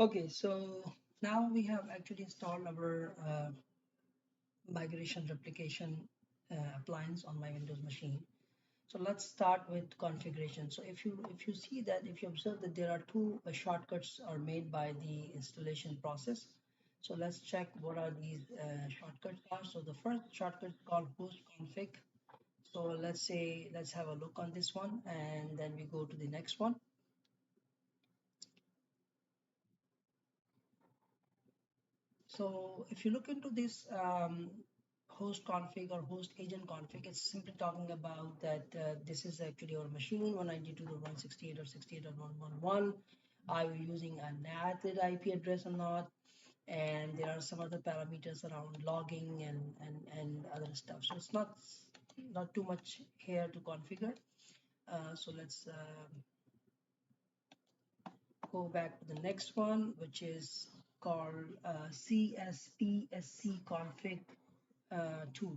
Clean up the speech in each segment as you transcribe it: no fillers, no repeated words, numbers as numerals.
Okay, so now we have actually installed our migration replication appliance on my Windows machine. So let's start with configuration. So if you see that, if you observe that there are two shortcuts are made by the installation process. So let's check what are these shortcuts are. So the first shortcut is called host config. So let's have a look on this one, and then we go to the next one. So if you look into this host config or host agent config, it's simply talking about that this is actually our machine 192.168 or 68.111. Are you using a NAT IP address or not? And there are some other parameters around logging and other stuff. So it's not too much here to configure. So let's go back to the next one, which is called CSPSC config tool.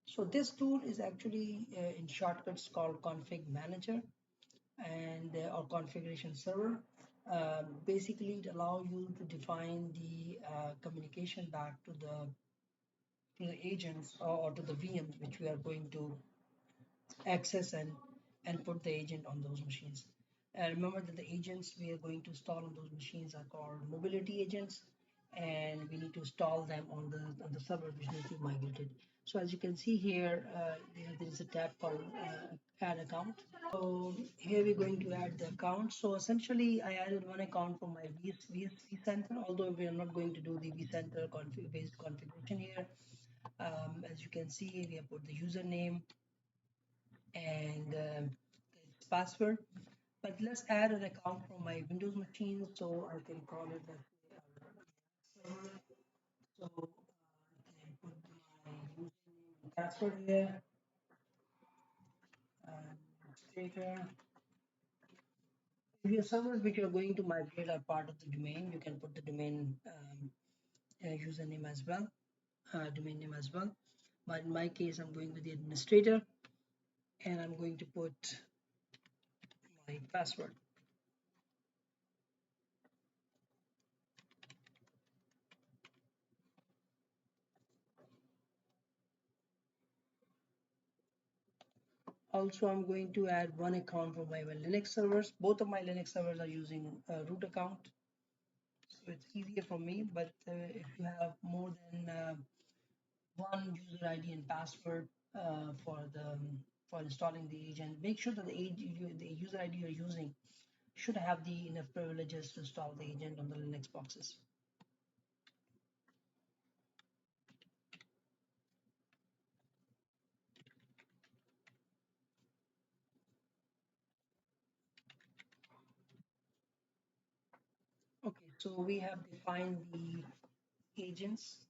So this tool is actually in shortcuts called config manager and or configuration server. Basically, it allows you to define the communication back to the agents or to the VMs which we are going to access and put the agent on those machines. And remember that the agents we are going to install on those machines are called mobility agents, and we need to install them on the server which needs to be migrated. So as you can see here, there is a tab called add account. So here we're going to add the account. So essentially, I added one account for my vCenter, although we are not going to do the vCenter based configuration here. As you can see, we have put the username and its password. But let's add an account from my Windows machine, so I can call it as server. So I can put my username and password here. Administrator. If your servers which you're going to migrate are part of the domain, you can put the domain username as well, domain name as well. But in my case, I'm going with the administrator, and I'm going to put my password. Also, I'm going to add one account for my Linux servers. Both of my Linux servers are using a root account, so it's easier for me. But if you have more than one user ID and password for installing the agent, make sure that the user ID you're using should have the enough privileges to install the agent on the Linux boxes. Okay, so we have defined the agents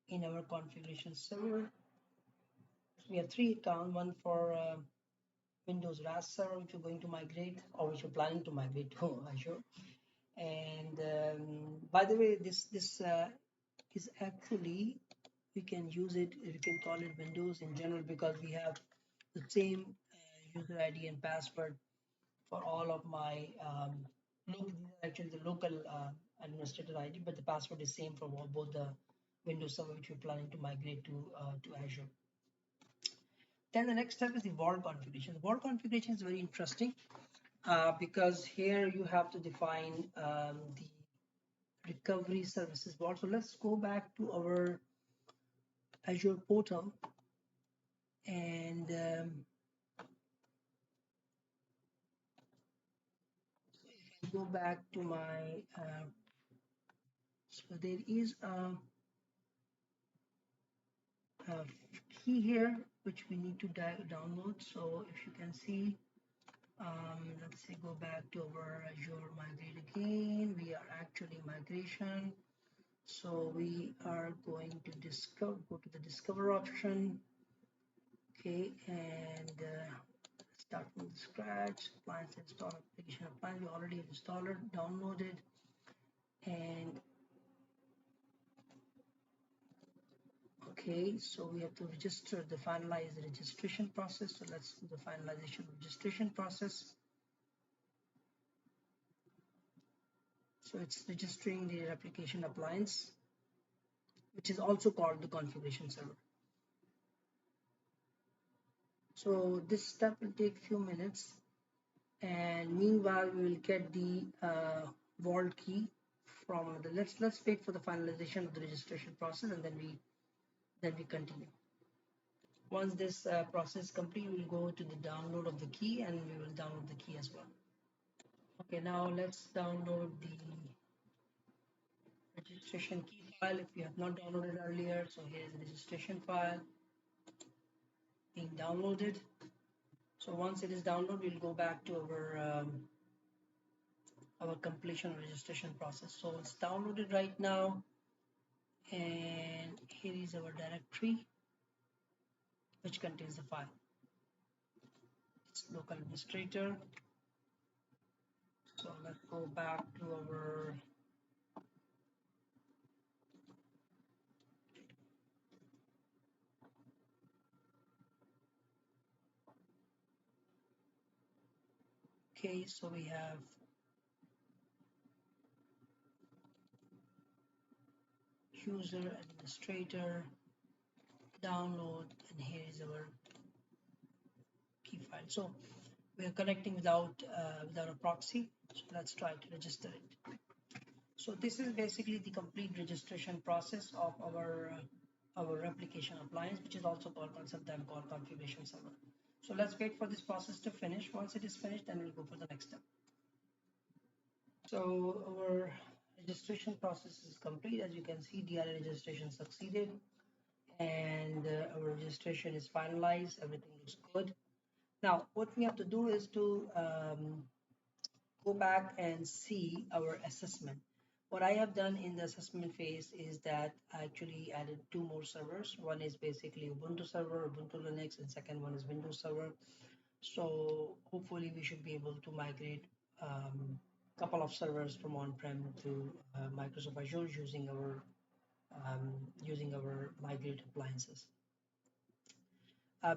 in our configuration server. So we have three accounts, one for Windows RAS server, which you're going to migrate or which you're planning to migrate to Azure. And by the way, this is actually, we can use it, we can call it Windows in general because we have the same user ID and password for all of my actually the local administrator ID, but the password is same for both the Windows server which we're planning to migrate to Azure. Then the next step is the vault configuration. The vault configuration is very interesting because here you have to define the recovery services vault. So let's go back to our Azure portal and go back to my so there is a key here which we need to download. So if you can see, let's say go back to our Azure Migrate again. We are actually migration. So we are going to go to the discover option. Okay, and start from scratch. Appliance install application appliance. We already have installed it, downloaded, and okay, so we have to register the finalize the registration process. So let's do the finalization registration process. So it's registering the replication appliance, which is also called the configuration server. So this step will take few minutes, and meanwhile we will get the vault key from the let's wait for the finalization of the registration process, and then we continue. Once this process complete, we will go to the download of the key, and we will download the key as well. Okay, now let's download the registration key file if you have not downloaded earlier. So here is the registration file being downloaded. So once it is downloaded, we'll go back to our completion registration process. So it's downloaded right now, and here is our directory which contains the file. It's local administrator. So let's go back to our case. So we have user administrator, download, and here is our key file. So we are connecting without a proxy. So let's try to register it. So this is basically the complete registration process of our replication appliance, which is also called sometimes called configuration server. So let's wait for this process to finish. Once it is finished, then we'll go for the next step. So our registration process is complete. As you can see, DRA registration succeeded, and our registration is finalized. Everything looks good. Now, what we have to do is to go back and see our assessment. What I have done in the assessment phase is that I actually added two more servers. One is basically Ubuntu server, Ubuntu Linux, and second one is Windows server. So hopefully we should be able to migrate couple of servers from on-prem to Microsoft Azure using our migrate appliances.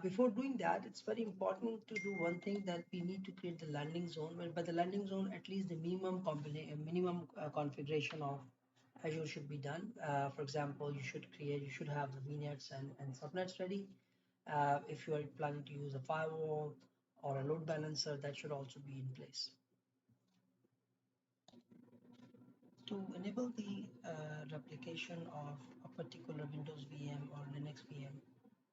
Before doing that, it's very important to do one thing, that we need to create the landing zone. But by the landing zone, at least the minimum configuration of Azure should be done. For example, you should have the VNets and subnets ready. If you are planning to use a firewall or a load balancer, that should also be in place. To enable the replication of a particular Windows VM or Linux VM,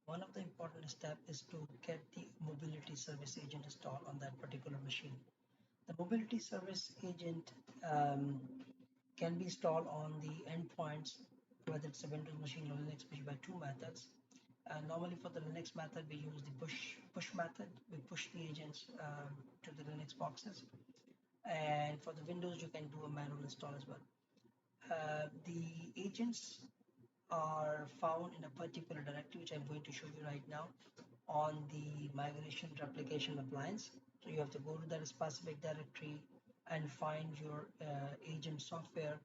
one of the important steps is to get the mobility service agent installed on that particular machine. The mobility service agent can be installed on the endpoints, whether it's a Windows machine or Linux machine, by two methods. Normally for the Linux method, we use the push method. We push the agents to the Linux boxes, and for the Windows, you can do a manual install as well. The agents are found in a particular directory, which I'm going to show you right now, on the migration replication appliance. So you have to go to that specific directory and find your agent software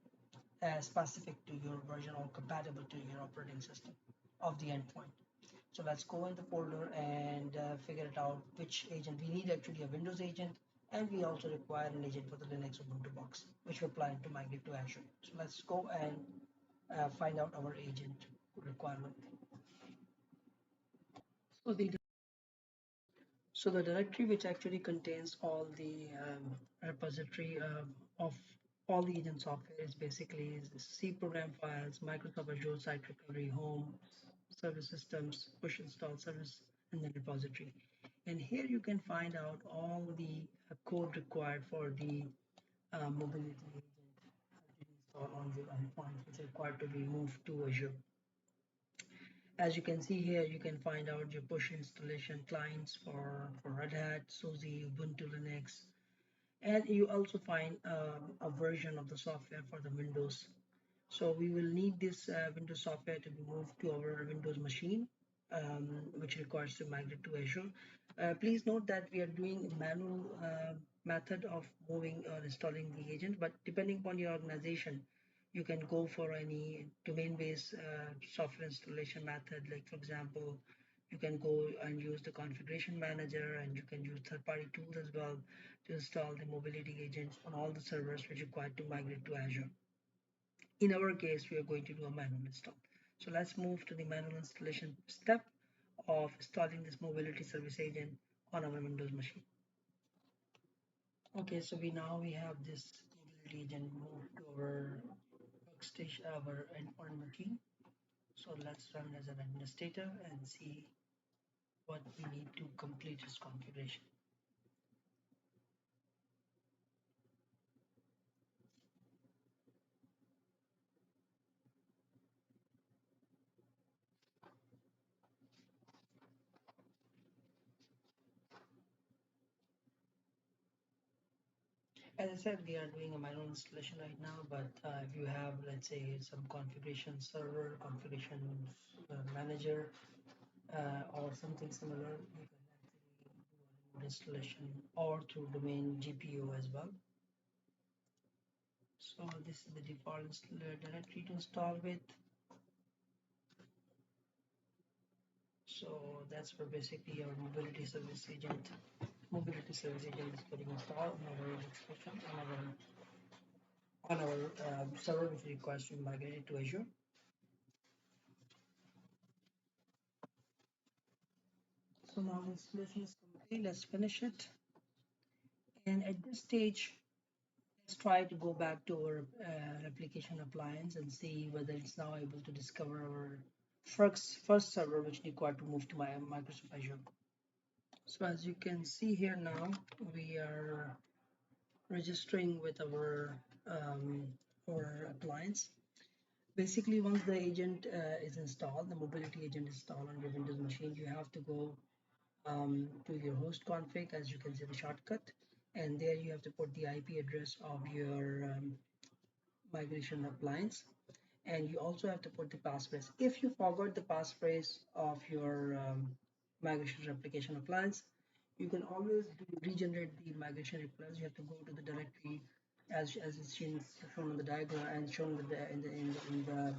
specific to your version or compatible to your operating system of the endpoint. So let's go in the folder and figure it out which agent. We need actually a Windows agent, and we also require an agent for the Linux Ubuntu box, which we're planning to migrate to Azure. So let's go and find out our agent requirement. So the directory, which actually contains all the repository of all the agent software, is basically the C program files, Microsoft Azure Site Recovery, Home, Service Systems, Push Install Service, and then repository. And here you can find out all the code required for the mobility agent to install on your endpoint, which is required to be moved to Azure. As you can see here, you can find out your push installation clients for Red Hat, SUSE, Ubuntu Linux, and you also find a version of the software for the Windows. So we will need this Windows software to be moved to our Windows machine, which requires to migrate to Azure. Please note that we are doing a manual method of moving or installing the agent, but depending upon your organization, you can go for any domain-based software installation method. Like for example, You can go and use the configuration manager, and you can use third-party tools as well to install the mobility agents on all the servers which are required to migrate to Azure. In our case, we are going to do a manual install. So let's move to the manual installation step of installing this mobility service agent on our Windows machine. Okay, so we have this mobility agent moved to our workstation, our endpoint machine. So let's run as an administrator and see what we need to complete this configuration. As I said, we are doing a manual installation right now, but if you have, let's say, some configuration server, configuration manager, or something similar, you can actually do installation or through domain GPU as well. So this is the default directory to install with. So that's where basically our mobility service agent is getting installed on our workstation on our server, which requires to migrate it to Azure. So now installation is complete. Let's finish it. And at this stage, let's try to go back to our application appliance and see whether it's now able to discover our first server, which required to move to my Microsoft Azure. So as you can see here now, we are registering with our appliance. Basically, once the agent is installed, the mobility agent is installed on your Windows machine, you have to go to your host config, as you can see the shortcut, and there you have to put the IP address of your migration appliance, and you also have to put the passphrase. If you forgot the passphrase of your migration application appliance, you can always regenerate the migration request. You have to go to the directory as it's shown on the diagram and shown in the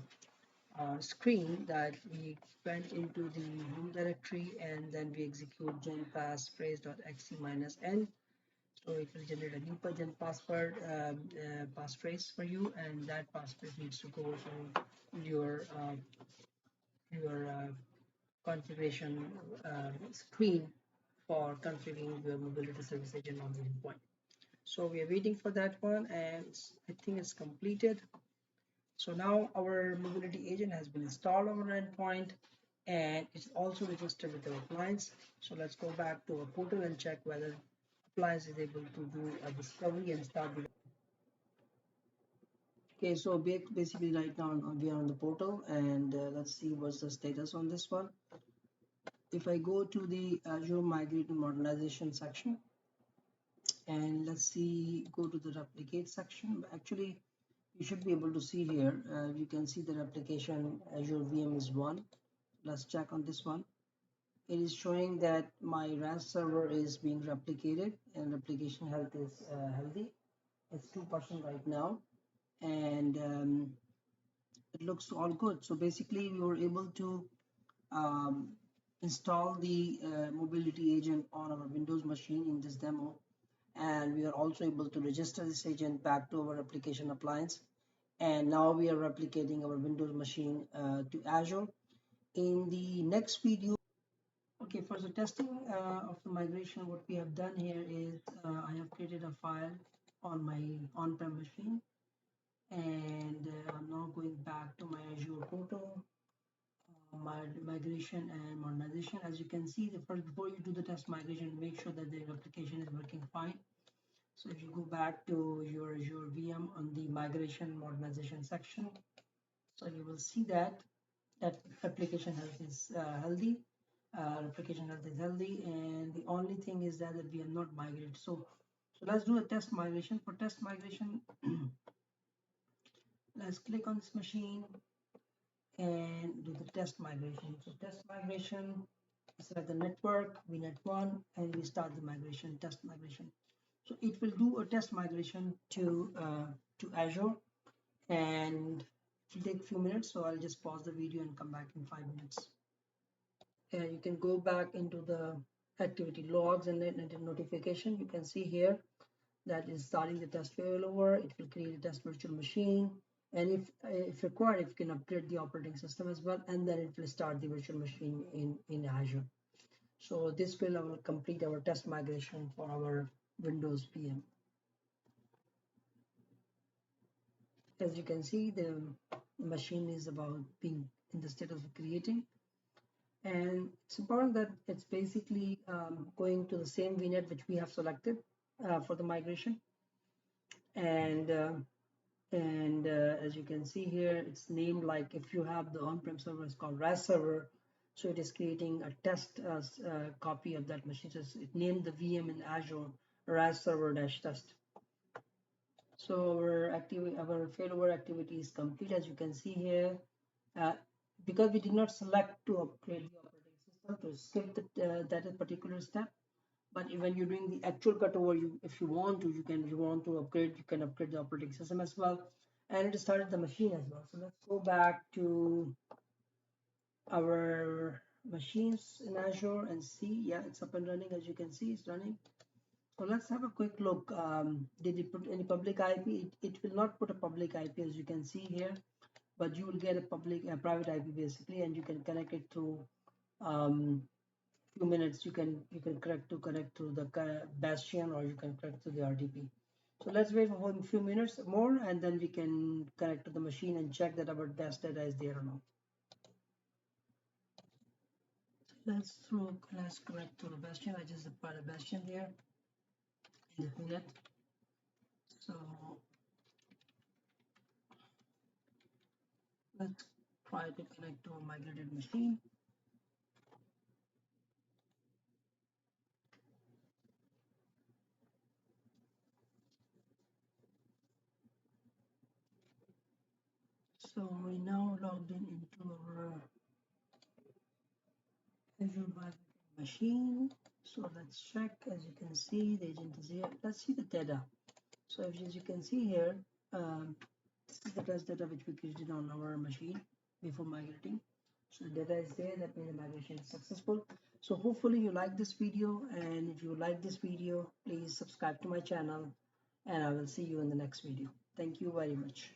screen, that we went into the home directory and then we execute gen passphrase.exe -n. So it will generate a new gen password passphrase for you, and that passphrase needs to go to your configuration screen for configuring your mobility service agent on the endpoint. So we are waiting for that one, and I think it's completed. So now our mobility agent has been installed on our endpoint, and it's also registered with our appliance. So let's go back to our portal and check whether appliance is able to do a discovery and start the. Okay, so basically right now we are on the portal, and let's see what's the status on this one. If I go to the Azure Migrate modernization section, and let's see, go to the replicate section. Actually, you should be able to see here, you can see the replication Azure VM is 1. Let's check on this one. It is showing that my RAS server is being replicated and replication health is healthy. It's 2% right now, and it looks all good. So basically we were able to um, install the mobility agent on our Windows machine in this demo, and we are also able to register this agent back to our application appliance, and now we are replicating our Windows machine to Azure. In the next video, okay, for the testing of the migration, what we have done here is I have created a file on my on-prem machine, and I'm now going back to my Azure portal, my migration and modernization. As you can see, the first, before you do the test migration, make sure that the application is working fine. So if you go back to your Azure VM on the migration modernization section, so you will see that application health is healthy. Application health is healthy, and the only thing is that we have not migrated. So let's do a test migration. For test migration, let's click on this machine and do the test migration. So test migration, select the network, VNet1, and we start the migration, test migration. So it will do a test migration to Azure, and it will take a few minutes. So I'll just pause the video and come back in 5 minutes. you can go back into the activity logs and then notification. You can see here that is starting the test failover. It will create a test virtual machine, and if required, it can upgrade the operating system as well, and then it will start the virtual machine in Azure. So this will complete our test migration for our Windows PM. As you can see, the machine is about being in the state of creating, and it's important that it's basically going to the same VNet which we have selected for the migration, and as you can see here, it's named like if you have the on-prem server, it's called RAS server. So it is creating a test copy of that machine. So it named the VM in Azure RAS server -test. So our failover activity is complete, as you can see here. Because we did not select to upgrade the operating system, to skip that particular step. But when you're doing the actual cutover, if you want to, upgrade, you can upgrade the operating system as well, and it started the machine as well. So let's go back to our machines in Azure and see. Yeah, it's up and running. As you can see, it's running. So let's have a quick look. Did it put any public IP? It will not put a public IP, as you can see here, but you will get a private IP basically, and you can connect it through few minutes. You can connect to the bastion, or you can connect to the RDP. So let's wait for a few minutes more, and then we can connect to the machine and check that our test data is there or not. So let's connect to the bastion. I just applied a bastion there in the VNet. So let's try to connect to a migrated machine. So we now logged in into our Azure Migrate machine. So let's check. As you can see, the agent is here. Let's see the data. So as you can see here, this is the test data which we created on our machine before migrating. So the data is there. That means the migration is successful. So hopefully you like this video, and if you like this video, please subscribe to my channel, and I will see you in the next video. Thank you very much.